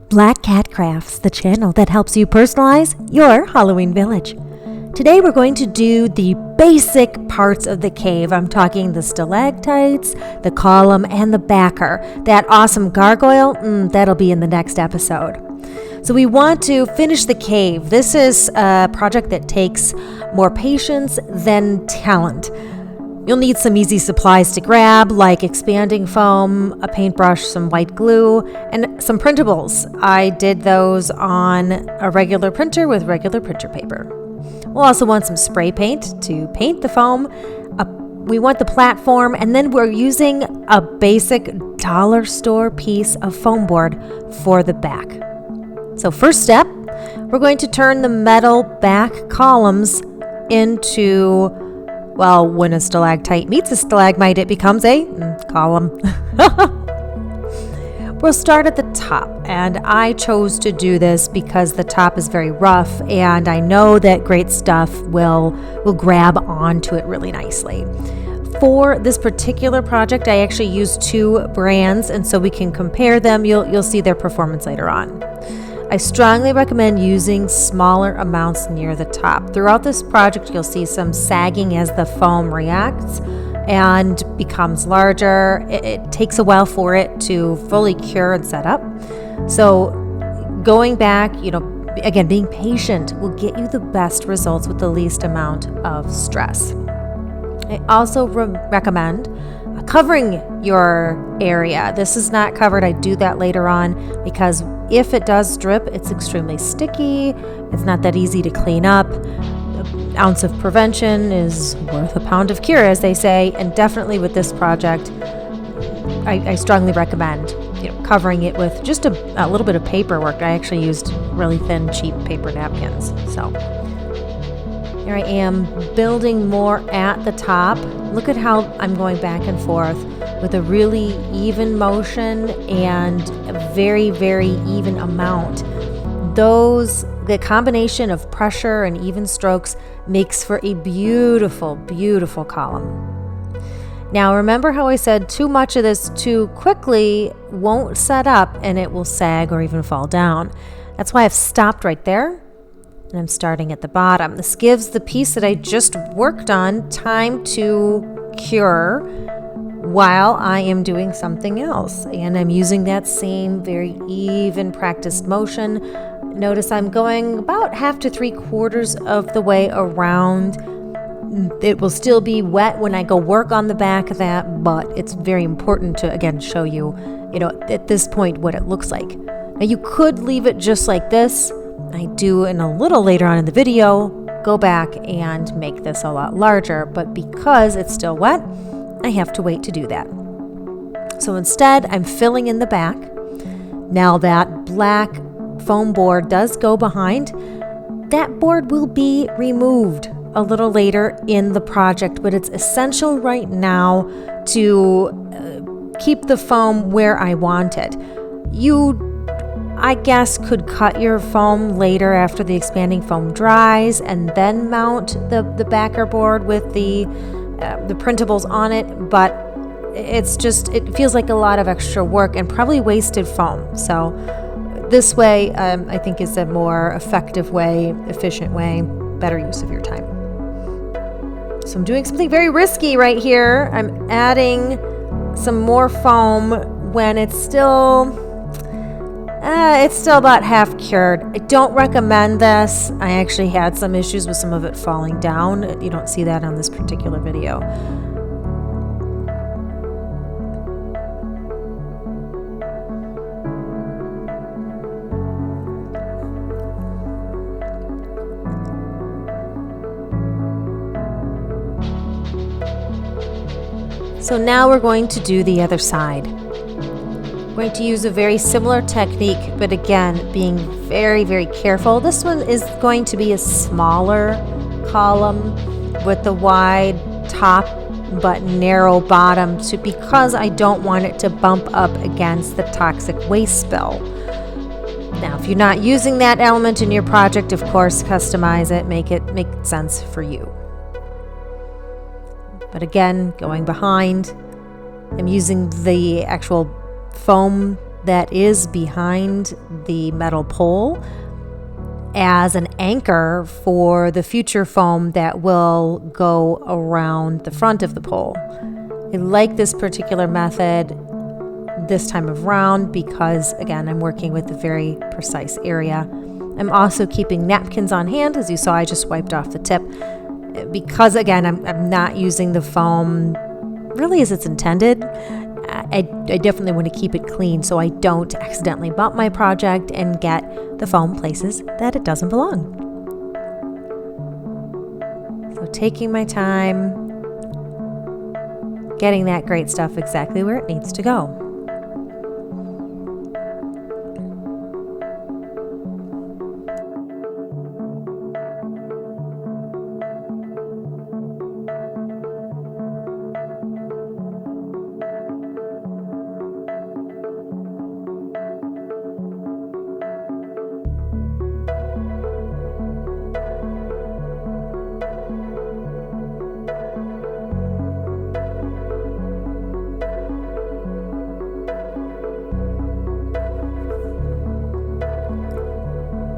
Black Cat Crafts, the channel that helps you personalize your Halloween village. Today we're going to do the basic parts of the cave. I'm talking the stalactites, the column, and the backer. That awesome gargoyle, that'll be in the next episode. So we want to finish the cave. This is a project that takes more patience than talent. You'll need some easy supplies to grab, like expanding foam, a paintbrush, some white glue, and some printables. I did those on a regular printer with regular printer paper. We'll also want some spray paint to paint the foam. We want the platform, and then we're using a basic dollar store piece of foam board for the back. So first step, we're going to turn the metal back columns into, well, when a stalactite meets a stalagmite, it becomes a column. We'll start at the top, and I chose to do this because the top is very rough, and I know that great stuff will grab onto it really nicely. For this particular project, I actually used two brands, and so we can compare them. You'll see their performance later on. I strongly recommend using smaller amounts near the top. Throughout this project, you'll see some sagging as the foam reacts and becomes larger. It takes a while for it to fully cure and set up. So going back, again, being patient will get you the best results with the least amount of stress. I also recommend covering your area. This is not covered. I do that later on because if it does drip, it's extremely sticky. It's not that easy to clean up. An ounce of prevention is worth a pound of cure, as they say. And definitely with this project, I strongly recommend covering it with just a little bit of paperwork. I actually used really thin, cheap paper napkins. So here I am building more at the top. Look at how I'm going back and forth with a really even motion and a very, very even amount. The combination of pressure and even strokes makes for a beautiful, beautiful column. Now remember how I said too much of this too quickly won't set up and it will sag or even fall down. That's why I've stopped right there. And I'm starting at the bottom. This gives the piece that I just worked on time to cure while I am doing something else. And I'm using that same very even practiced motion. Notice I'm going about half to 3/4 of the way around. It will still be wet when I go work on the back of that, but it's very important to, again, show you, at this point what it looks like. Now you could leave it just like this. I do in a little later on in the video go back and make this a lot larger, but because it's still wet, I have to wait to do that. So instead, I'm filling in the back. Now that black foam board does go behind. That board will be removed a little later in the project, but it's essential right now to keep the foam where I want it. I guess could cut your foam later after the expanding foam dries and then mount the backer board with the printables on it, but it feels like a lot of extra work and probably wasted foam. So this way I think is a more effective way, efficient way, better use of your time. So I'm doing something very risky right here. I'm adding some more foam when it's still about half cured. I don't recommend this. I actually had some issues with some of it falling down. You don't see that on this particular video. So now we're going to do the other side. We're going to use a very similar technique, but again, being very, very careful. This one is going to be a smaller column with the wide top but narrow bottom because I don't want it to bump up against the toxic waste spill. Now, if you're not using that element in your project, of course, customize it, make sense for you. But again, going behind, I'm using the actual foam that is behind the metal pole as an anchor for the future foam that will go around the front of the pole. I like this particular method this time around because, again, I'm working with a very precise area. I'm also keeping napkins on hand. As you saw, I just wiped off the tip because, again, I'm not using the foam really as it's intended. I definitely want to keep it clean so I don't accidentally bump my project and get the foam places that it doesn't belong. So taking my time, getting that great stuff exactly where it needs to go.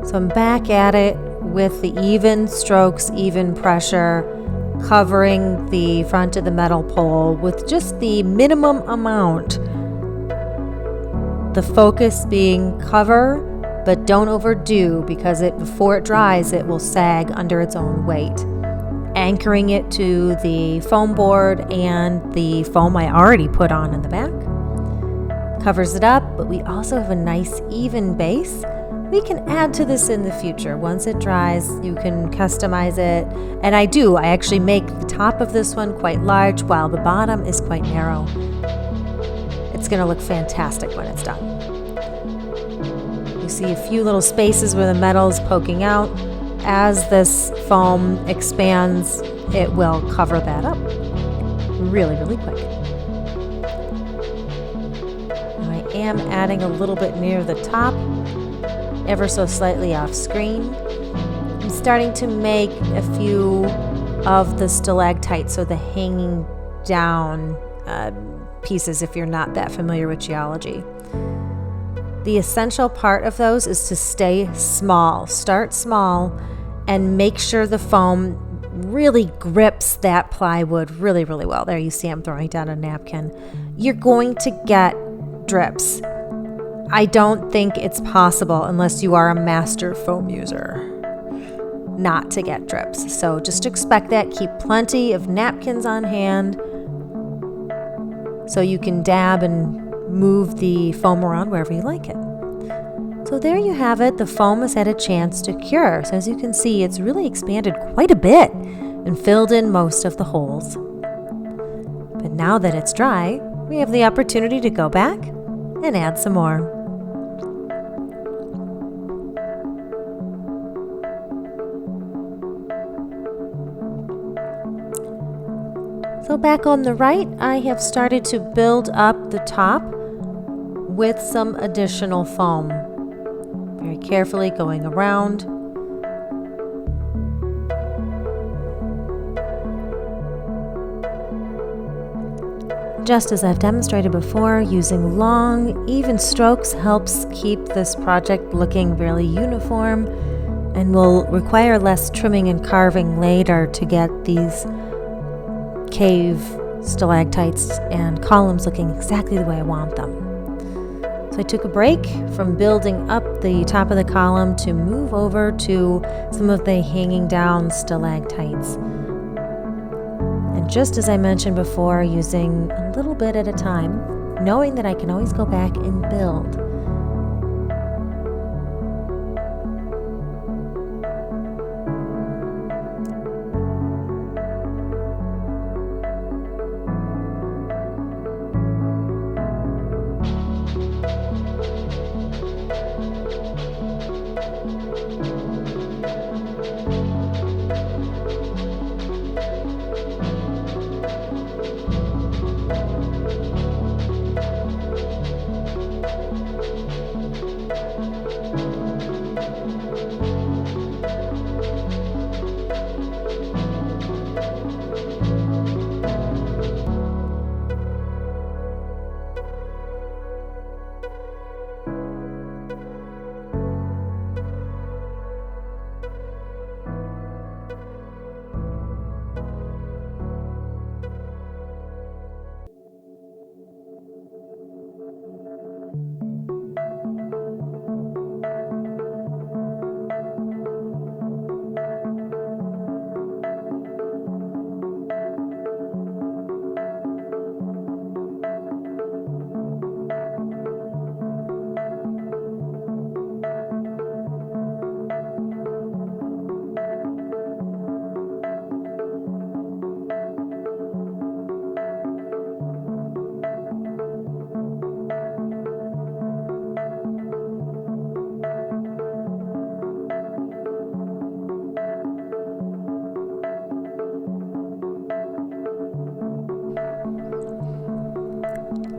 So I'm back at it with the even strokes, even pressure, covering the front of the metal pole with just the minimum amount. The focus being cover, but don't overdo because before it dries, it will sag under its own weight. Anchoring it to the foam board and the foam I already put on in the back. Covers it up, but we also have a nice even base. We can add to this in the future. Once it dries, you can customize it. And I actually make the top of this one quite large while the bottom is quite narrow. It's going to look fantastic when it's done. You see a few little spaces where the metal's poking out. As this foam expands, it will cover that up really, really quick. I am adding a little bit near the top, ever so slightly off screen. I'm starting to make a few of the stalactites, so the hanging down pieces if you're not that familiar with geology. The essential part of those is to stay small. Start small and make sure the foam really grips that plywood really, really well. There you see I'm throwing down a napkin. You're going to get drips. I don't think it's possible, unless you are a master foam user, not to get drips. So just expect that. Keep plenty of napkins on hand so you can dab and move the foam around wherever you like it. So there you have it. The foam has had a chance to cure. So as you can see, it's really expanded quite a bit and filled in most of the holes. But now that it's dry, we have the opportunity to go back and add some more. So back on the right, I have started to build up the top with some additional foam. Very carefully going around. Just as I've demonstrated before, using long, even strokes helps keep this project looking really uniform and will require less trimming and carving later to get these cave stalactites and columns looking exactly the way I want them. So I took a break from building up the top of the column to move over to some of the hanging down stalactites. And just as I mentioned before, using a little bit at a time, knowing that I can always go back and build.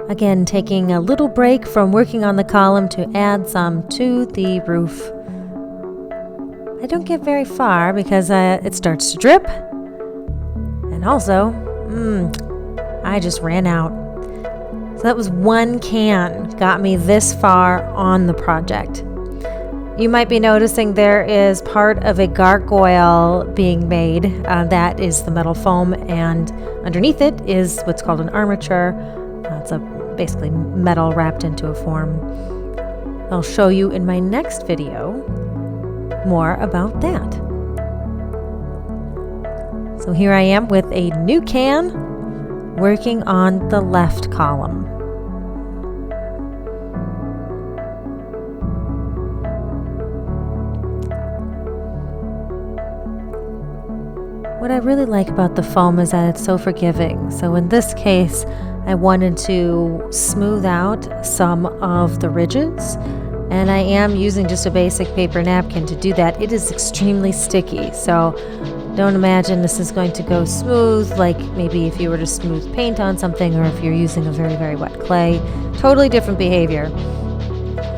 Again, taking a little break from working on the column to add some to the roof. I don't get very far because it starts to drip. And also, I just ran out. So that was one can got me this far on the project. You might be noticing there is part of a gargoyle being made. That is the metal foam, and underneath it is what's called an armature. It's basically metal wrapped into a form. I'll show you in my next video more about that. So here I am with a new can working on the left column. What I really like about the foam is that it's so forgiving. So in this case, I wanted to smooth out some of the ridges, and I am using just a basic paper napkin to do that. It is extremely sticky, so don't imagine this is going to go smooth like maybe if you were to smooth paint on something, or if you're using a very, very wet clay. Totally different behavior.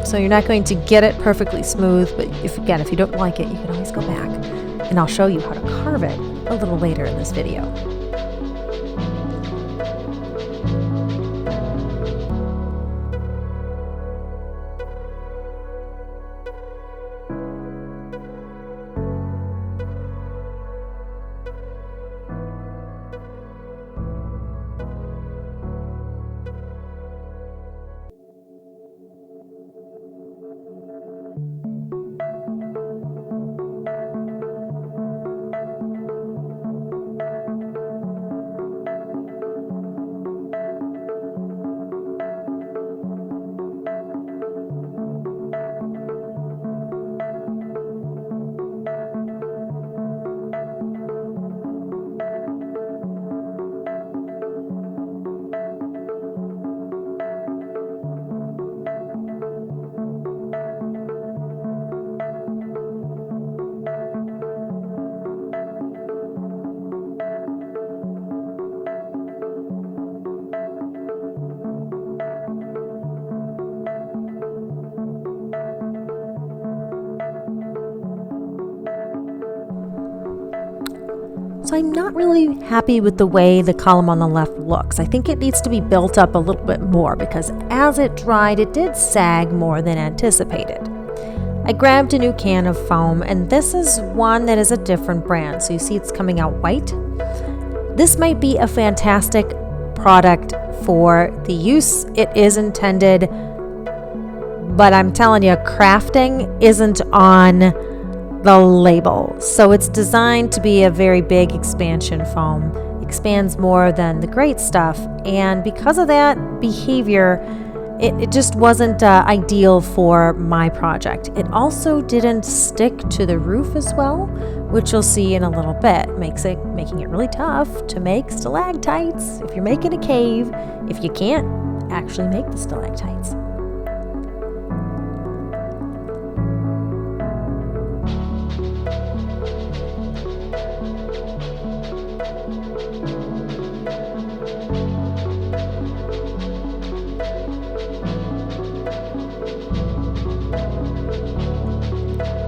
So you're not going to get it perfectly smooth, but if you don't like it, you can always go back, and I'll show you how to carve it a little later in this video. So I'm not really happy with the way the column on the left looks. I think it needs to be built up a little bit more because as it dried, it did sag more than anticipated. I grabbed a new can of foam, and this is one that is a different brand. So you see it's coming out white. This might be a fantastic product for the use it is intended, but I'm telling you, crafting isn't on the label. So it's designed to be a very big expansion foam. Expands more than the great stuff, and because of that behavior, it just wasn't ideal for my project. It also didn't stick to the roof as well, which you'll see in a little bit. Making it really tough to make stalactites if you're making a cave, if you can't actually make the stalactites.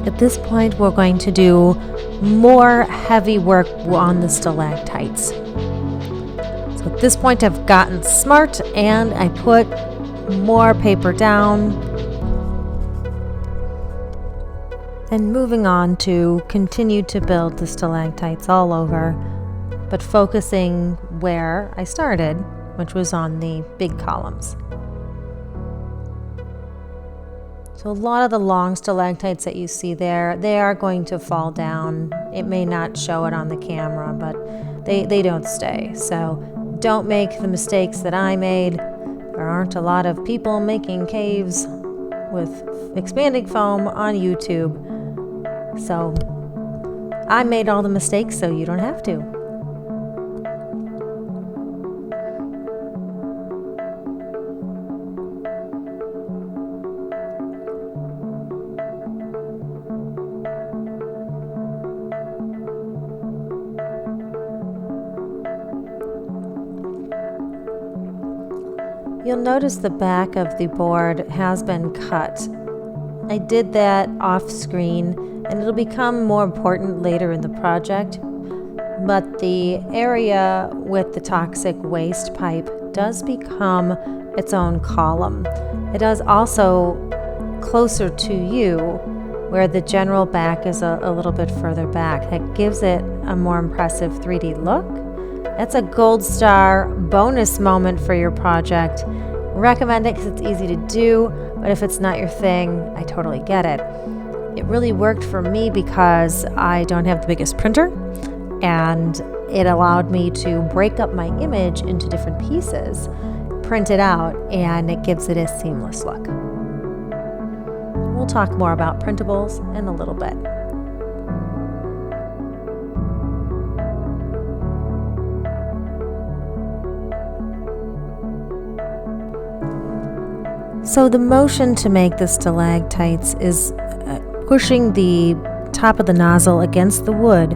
At this point, we're going to do more heavy work on the stalactites. So at this point, I've gotten smart and I put more paper down. And moving on to continue to build the stalactites all over, but focusing where I started, which was on the big columns. So a lot of the long stalactites that you see there, they are going to fall down. It may not show it on the camera, but they don't stay. So don't make the mistakes that I made. There aren't a lot of people making caves with expanding foam on YouTube. So I made all the mistakes so you don't have to. You'll notice the back of the board has been cut. I did that off screen, and it'll become more important later in the project, but the area with the toxic waste pipe does become its own column. It does also closer to you, where the general back is a little bit further back. That gives it a more impressive 3D look. That's a gold star bonus moment for your project. Recommend it because it's easy to do, but if it's not your thing, I totally get it. It really worked for me because I don't have the biggest printer, and it allowed me to break up my image into different pieces, print it out, and it gives it a seamless look. We'll talk more about printables in a little bit. So the motion to make the stalactites is pushing the top of the nozzle against the wood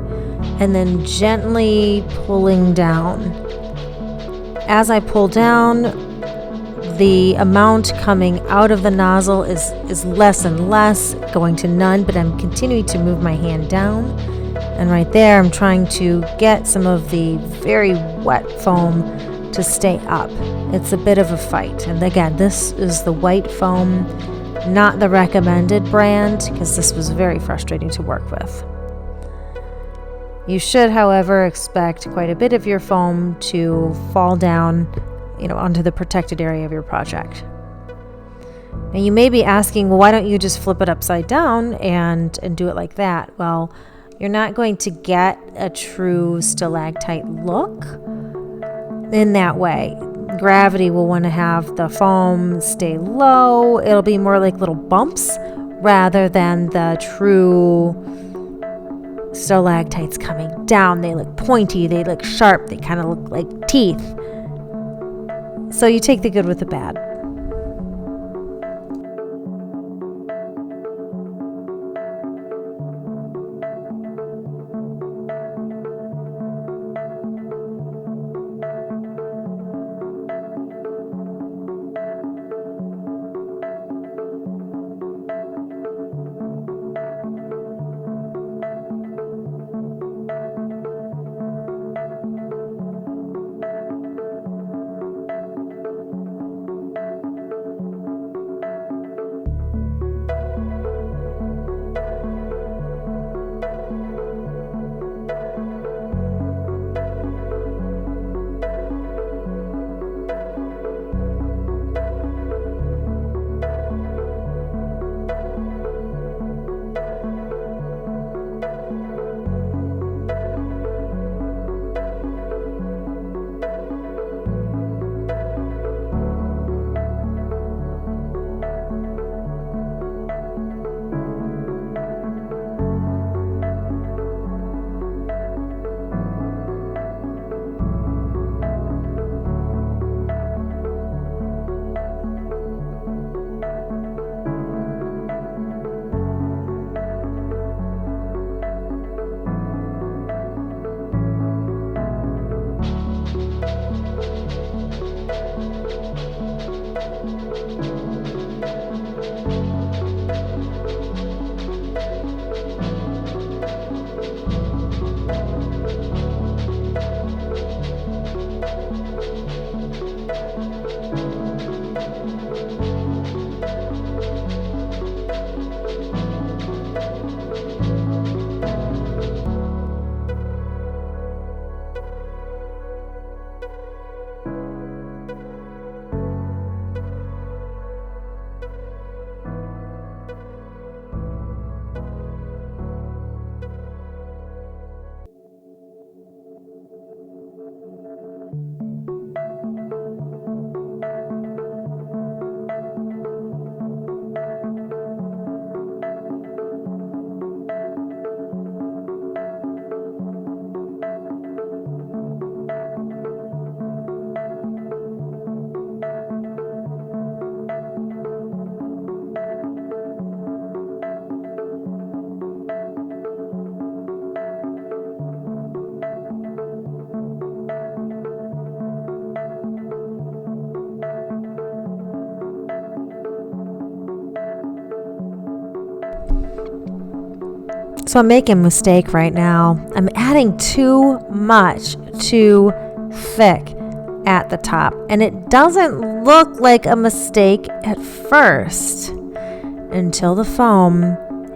and then gently pulling down. As I pull down, the amount coming out of the nozzle is less and less, going to none, but I'm continuing to move my hand down. And right there, I'm trying to get some of the very wet foam to stay up. It's a bit of a fight. And again, this is the white foam, not the recommended brand, because this was very frustrating to work with. You should, however, expect quite a bit of your foam to fall down, onto the protected area of your project. Now you may be asking, well, why don't you just flip it upside down and do it like that? Well, you're not going to get a true stalactite look in that way. Gravity will want to have the foam stay low. It'll be more like little bumps rather than the true stalactites coming down. They look pointy, they look sharp, they kind of look like teeth. So you take the good with the bad. So I'm making a mistake right now. I'm adding too much, too thick at the top. And it doesn't look like a mistake at first until the foam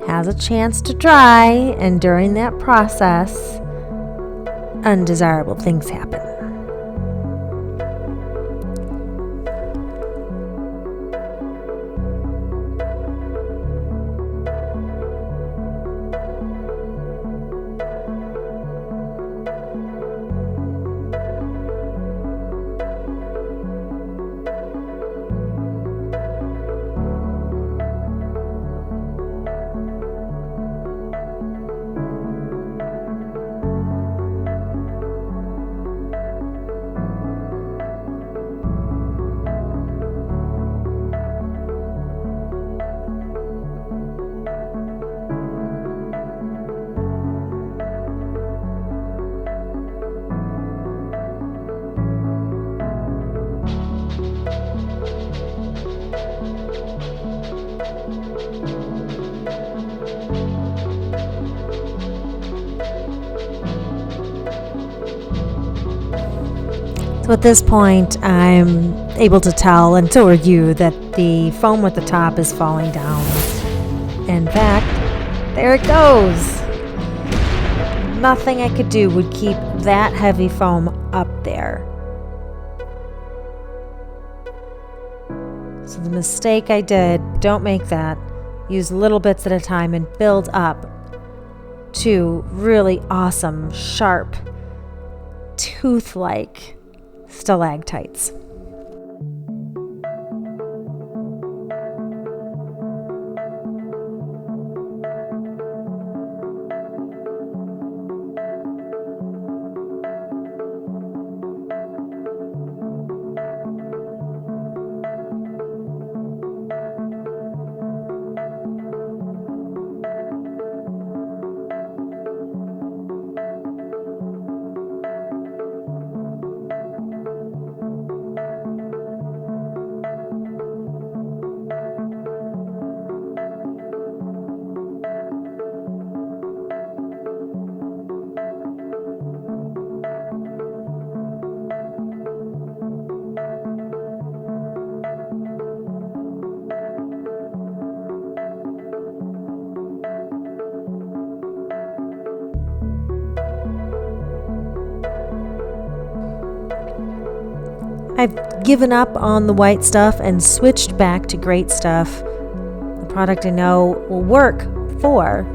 has a chance to dry. And during that process, undesirable things happen. So at this point, I'm able to tell, and so are you, that the foam at the top is falling down. In fact, there it goes. Nothing I could do would keep that heavy foam up there. So the mistake I did, don't make that. Use little bits at a time and build up to really awesome, sharp, tooth-like stalactites. I've given up on the white stuff and switched back to great stuff, the product I know will work for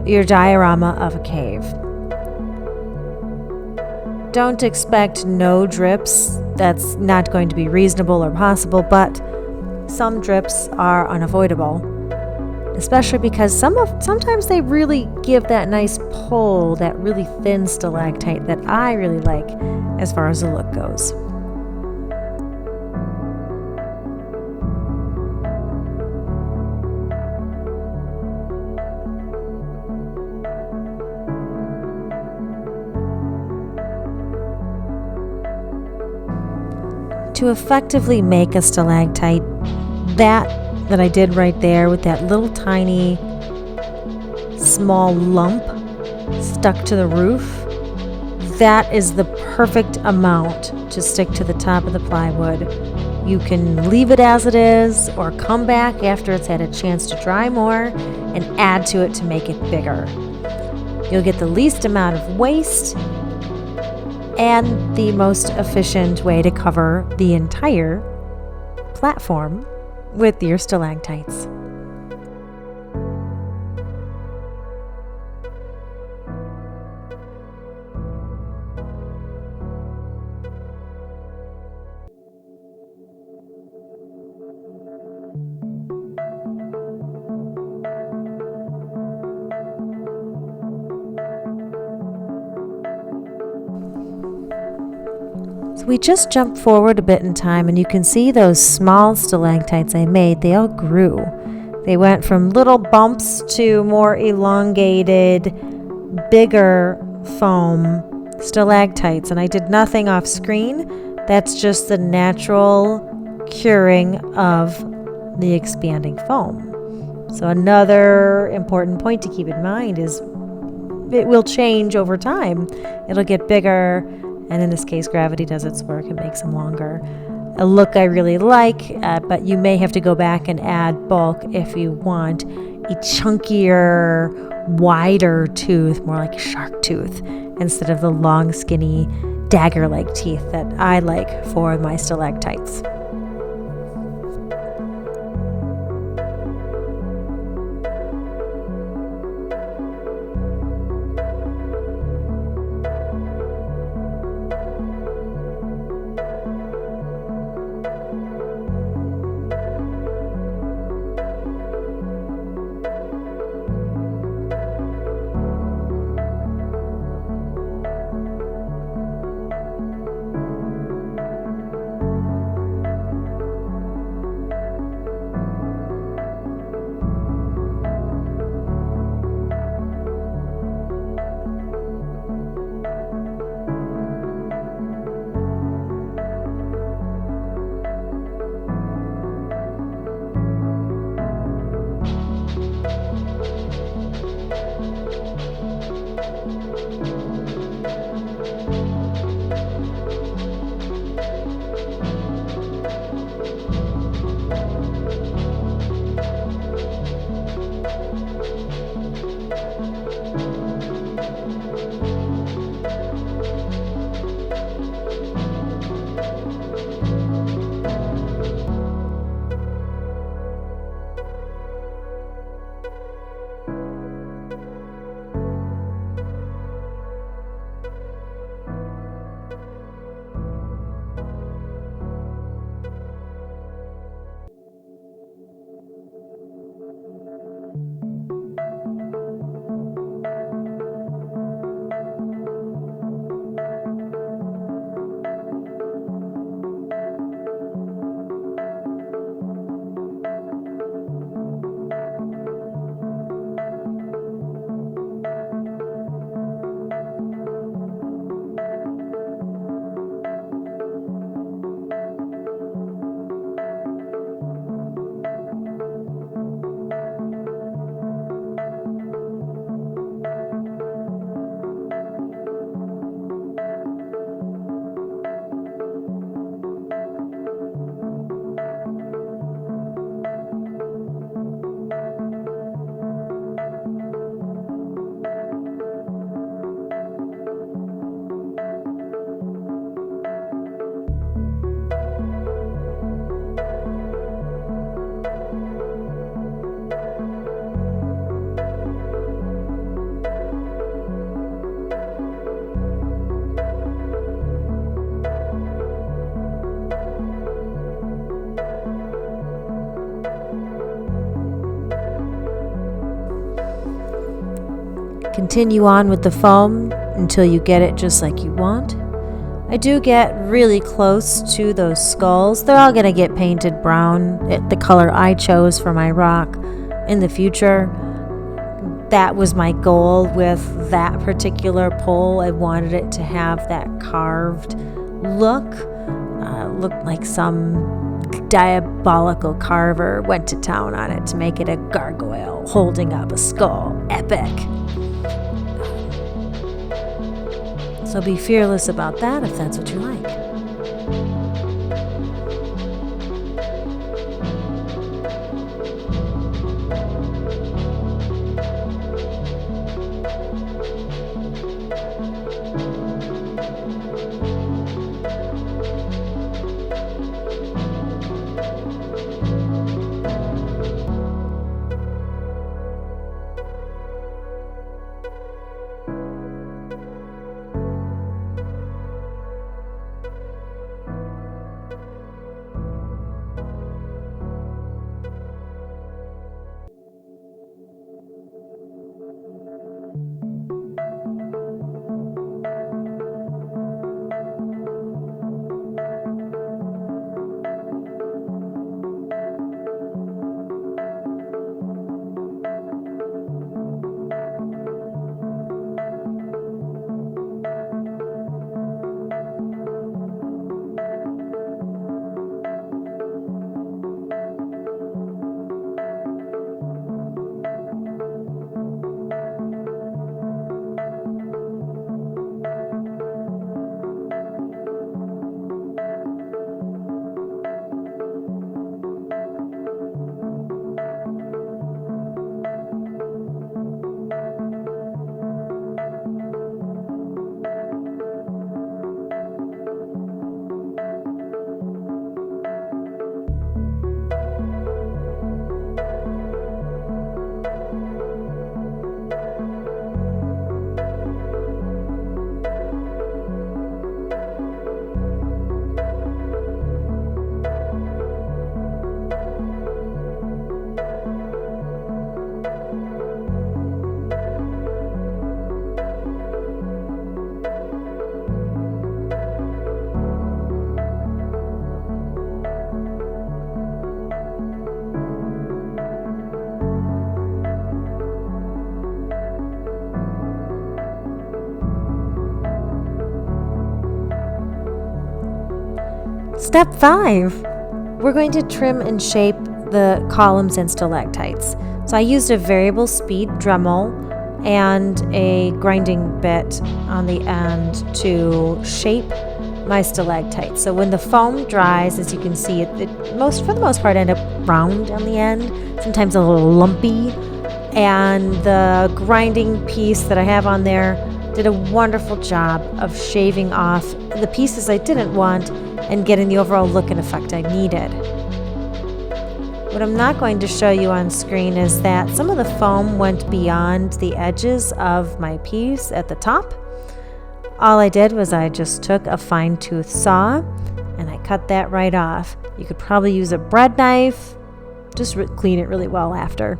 your diorama of a cave. Don't expect no drips. That's not going to be reasonable or possible, but some drips are unavoidable, especially because sometimes they really give that nice pull, that really thin stalactite that I really like as far as the look goes. To effectively make a stalactite, that I did right there with that little tiny small lump stuck to the roof, that is the perfect amount to stick to the top of the plywood. You can leave it as it is or come back after it's had a chance to dry more and add to it to make it bigger. You'll get the least amount of waste and the most efficient way to cover the entire platform with your stalactites. So we just jumped forward a bit in time, and you can see those small stalactites I made, they all grew. They went from little bumps to more elongated, bigger foam stalactites, and I did nothing off screen. That's just the natural curing of the expanding foam. So another important point to keep in mind is it will change over time. It'll get bigger, and in this case, gravity does its work and makes them longer. A look I really like, but you may have to go back and add bulk if you want a chunkier, wider tooth, more like a shark tooth, instead of the long, skinny, dagger-like teeth that I like for my stalactites. Continue on with the foam until you get it just like you want. I do get really close to those skulls. They're all going to get painted brown, the color I chose for my rock in the future. That was my goal with that particular pole. I wanted it to have that carved look. Looked like some diabolical carver went to town on it to make it a gargoyle holding up a skull. Epic. So be fearless about that if that's what you like. Step 5, we're going to trim and shape the columns and stalactites. So I used a variable speed Dremel and a grinding bit on the end to shape my stalactites. So when the foam dries, as you can see, for the most part, end up round on the end, sometimes a little lumpy. And the grinding piece that I have on there did a wonderful job of shaving off the pieces I didn't want and getting the overall look and effect I needed. What I'm not going to show you on screen is that some of the foam went beyond the edges of my piece at the top. All I did was I just took a fine-tooth saw and I cut that right off. You could probably use a bread knife, just clean it really well after.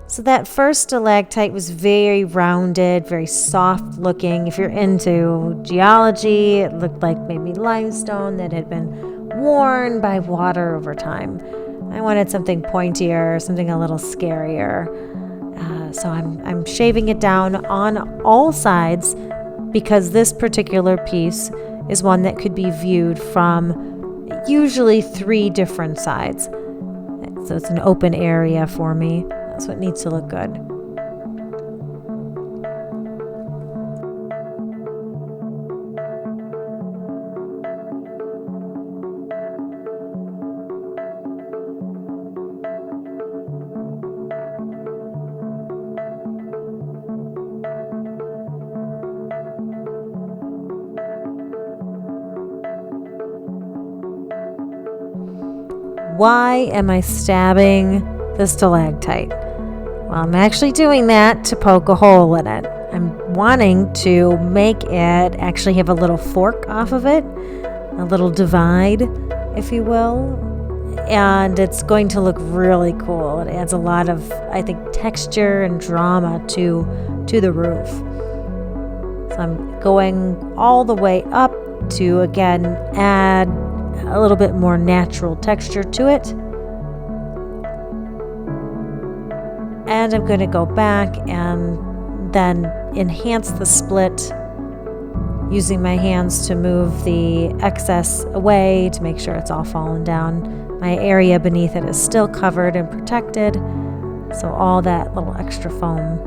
So that first stalactite was very rounded, very soft looking. If you're into geology, it looked like maybe limestone that had been worn by water over time. I wanted something pointier, something a little scarier. So I'm shaving it down on all sides because this particular piece is one that could be viewed from usually 3 different sides. So it's an open area for me. That's what needs to look good. Why am I stabbing the stalactite? Well, I'm actually doing that to poke a hole in it. I'm wanting to make it actually have a little fork off of it, a little divide, if you will, and it's going to look really cool. It adds a lot of, I think, texture and drama to the roof. So I'm going all the way up to, again, add a little bit more natural texture to it. And I'm going to go back and then enhance the split using my hands to move the excess away to make sure it's all fallen down. My area beneath it is still covered and protected, so all that little extra foam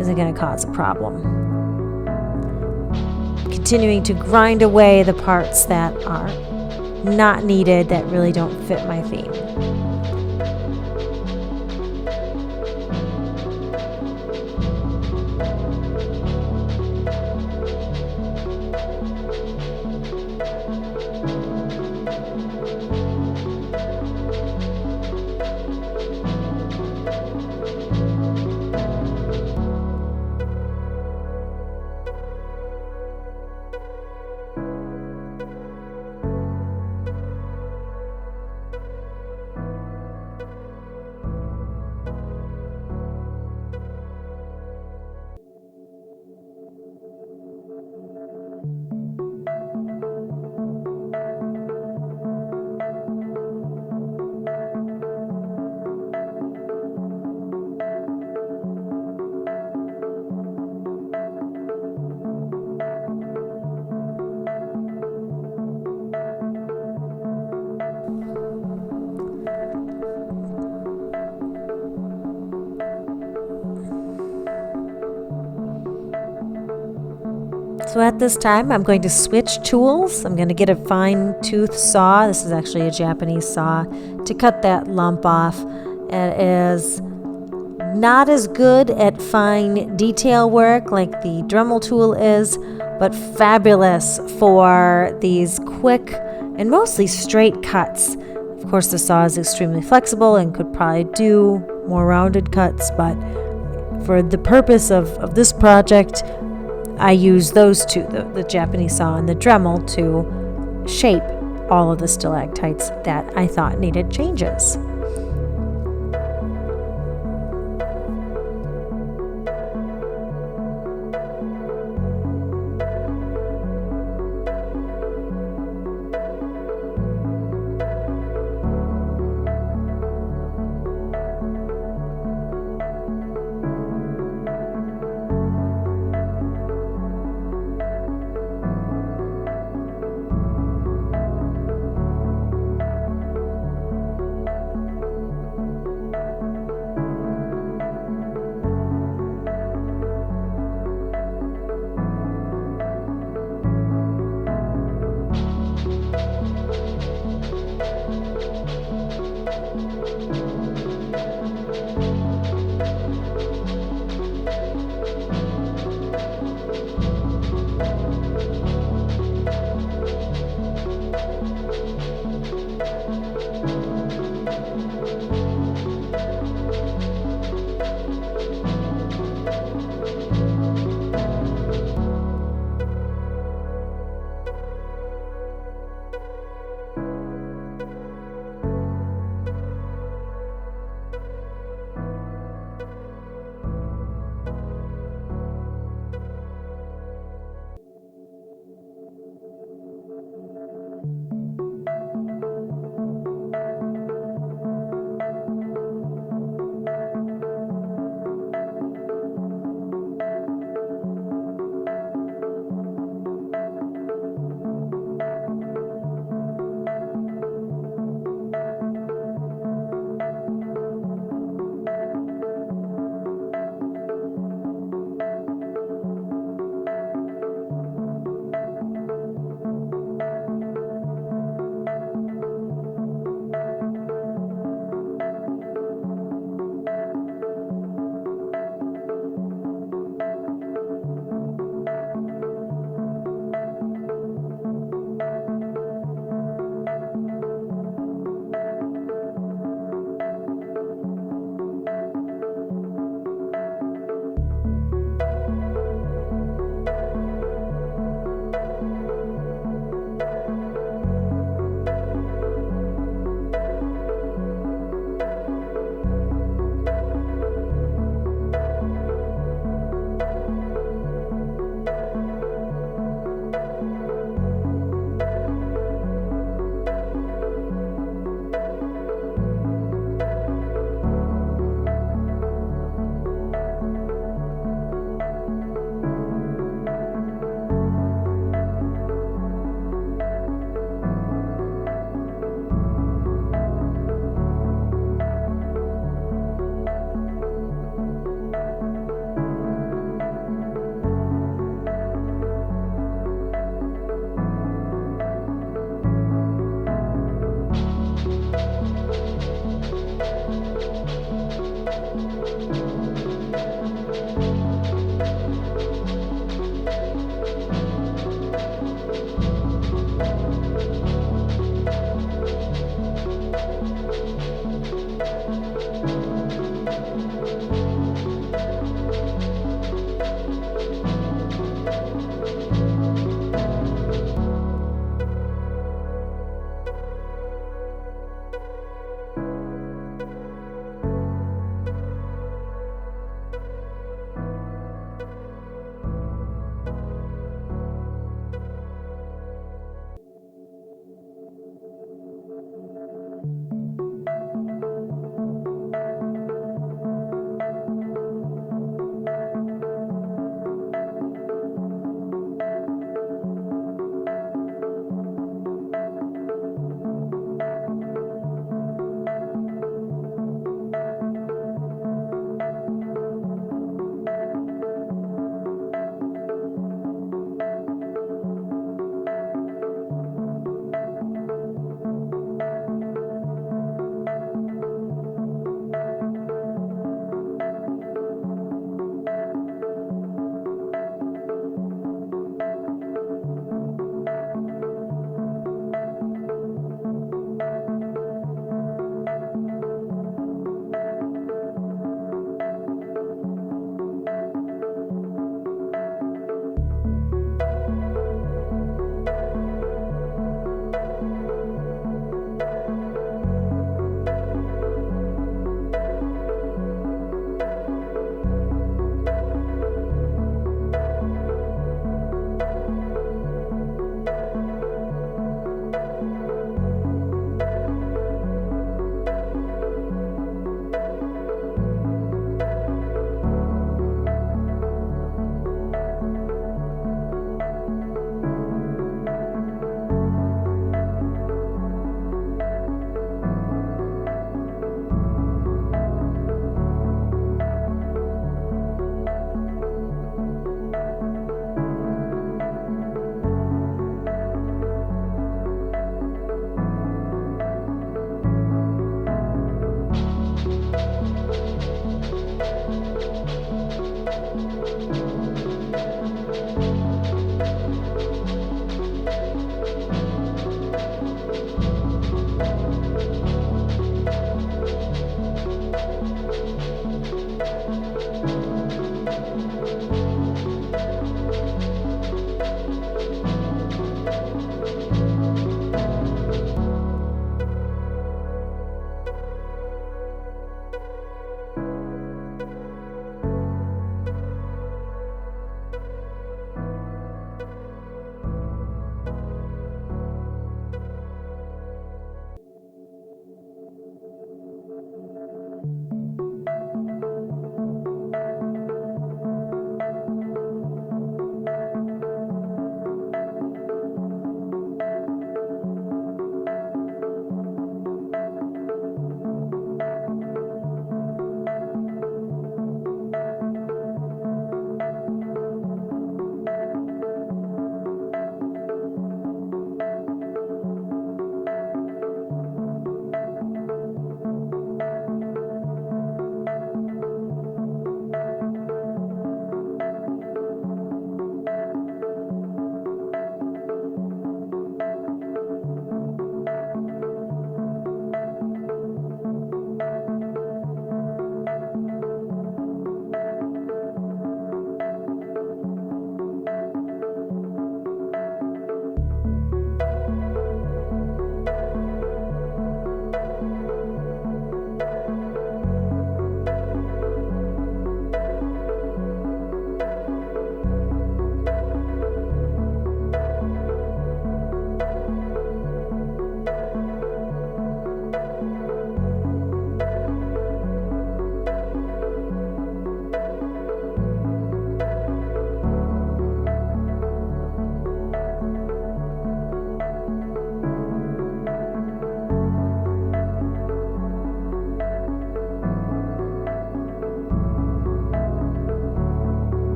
isn't going to cause a problem. Continuing to grind away the parts that are not needed, that really don't fit my theme. So at this time, I'm going to switch tools. I'm going to get a fine tooth saw. This is actually a Japanese saw to cut that lump off. It is not as good at fine detail work like the Dremel tool is, but fabulous for these quick and mostly straight cuts. Of course, the saw is extremely flexible and could probably do more rounded cuts, but for the purpose of this project, I use those two, the Japanese saw and the Dremel, to shape all of the stalactites that I thought needed changes.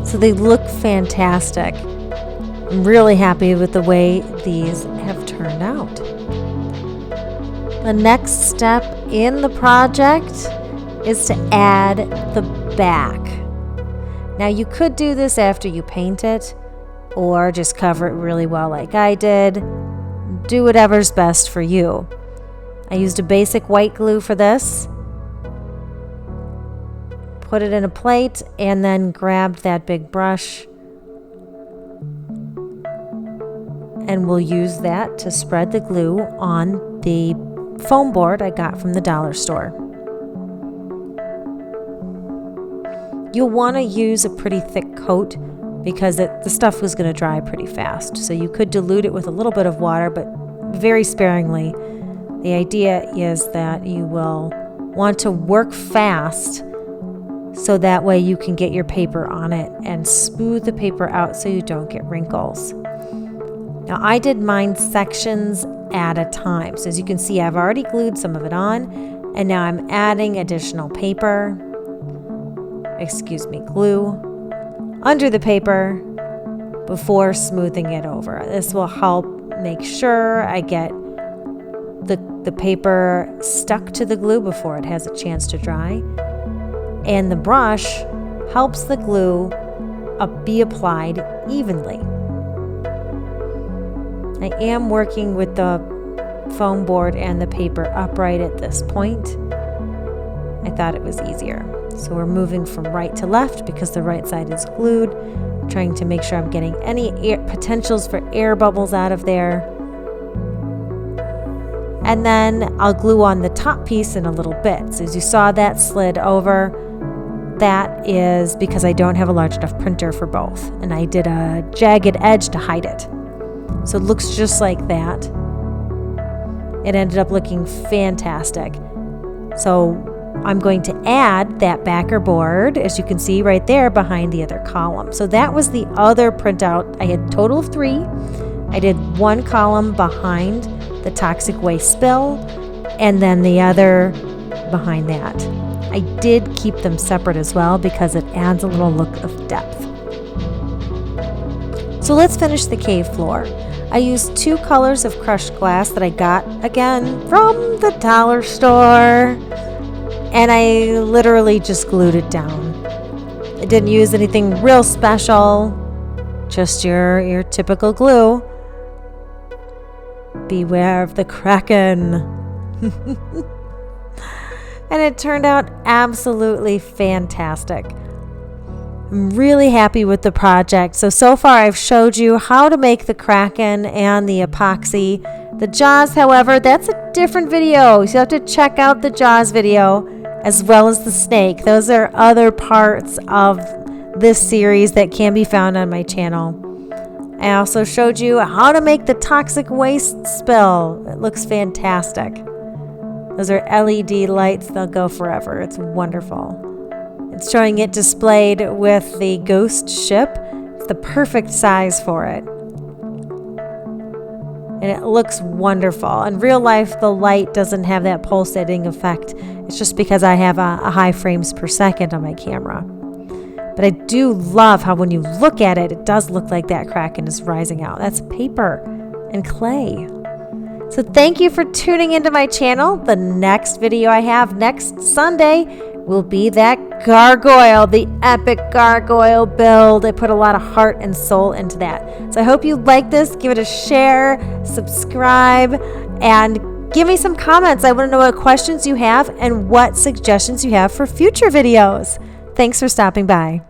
So they look fantastic. I'm really happy with the way these have turned out. The next step in the project is to add the back. Now you could do this after you paint it, or just cover it really well like I did. Do whatever's best for you. I used a basic white glue for this. Put it in a plate and then grabbed that big brush. And we'll use that to spread the glue on the foam board I got from the dollar store. You'll want to use a pretty thick coat because the stuff was going to dry pretty fast. So you could dilute it with a little bit of water, but very sparingly. The idea is that you will want to work fast so that way you can get your paper on it and smooth the paper out so you don't get wrinkles. Now I did mine sections at a time. So as you can see, I've already glued some of it on, and now I'm adding additional glue under the paper before smoothing it over. This will help make sure I get the paper stuck to the glue before it has a chance to dry. And the brush helps the glue be applied evenly. I am working with the foam board and the paper upright at this point. I thought it was easier. So we're moving from right to left because the right side is glued, trying to make sure I'm getting any potentials for air bubbles out of there. And then I'll glue on the top piece in a little bit. So as you saw, that slid over. That is because I don't have a large enough printer for both. And I did a jagged edge to hide it. So it looks just like that. It ended up looking fantastic. So I'm going to add that backer board, as you can see right there, behind the other column. So that was the other printout. I had a total of 3. I did one column behind the toxic waste spill, and then the other behind that. I did keep them separate as well because it adds a little look of depth. So let's finish the cave floor. I used 2 colors of crushed glass that I got, again, from the dollar store. And I literally just glued it down. I didn't use anything real special, just your typical glue. Beware of the Kraken. And it turned out absolutely fantastic. I'm really happy with the project. So far I've showed you how to make the Kraken and the epoxy. The jaws, however, that's a different video. So you have to check out the jaws video as well as the snake. Those are other parts of this series that can be found on my channel. I also showed you how to make the toxic waste spill. It looks fantastic. Those are LED lights. They'll go forever. It's wonderful. It's showing it displayed with the ghost ship. It's the perfect size for it. And it looks wonderful. In real life, the light doesn't have that pulsating effect. It's just because I have a high frames per second on my camera. But I do love how when you look at it, it does look like that Kraken is rising out. That's paper and clay. So thank you for tuning into my channel. The next video I have next Sunday will be that gargoyle, the epic gargoyle build. I put a lot of heart and soul into that. So I hope you like this. Give it a share, subscribe, and give me some comments. I want to know what questions you have and what suggestions you have for future videos. Thanks for stopping by.